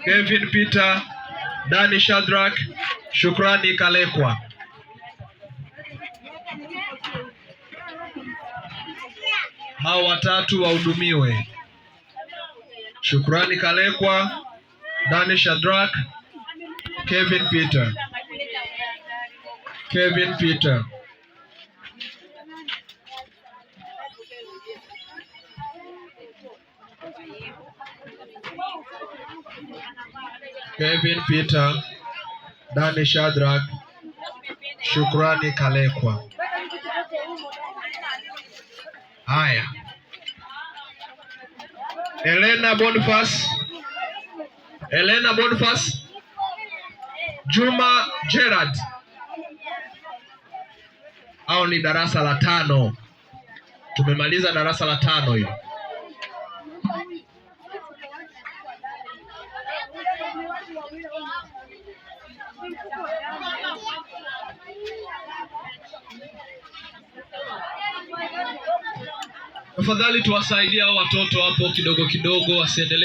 Kevin Peter, Dani Shadrack, Shukrani Kalekwa. Hao watatu wahudumiwe. Shukrani Kalekwa, Dani Shadrack, Kevin Peter. Kevin Peter. Kevin Peter, Dani Shadrack, Shukrani Kalekwa. Haya. Elena Boniface, Juma Gerard. Hao ni darasa la 5. Tumemaliza darasa la 5 hilo. Tafadhali tuwasaidie hao watoto hapo kidogo kidogo wasiendelee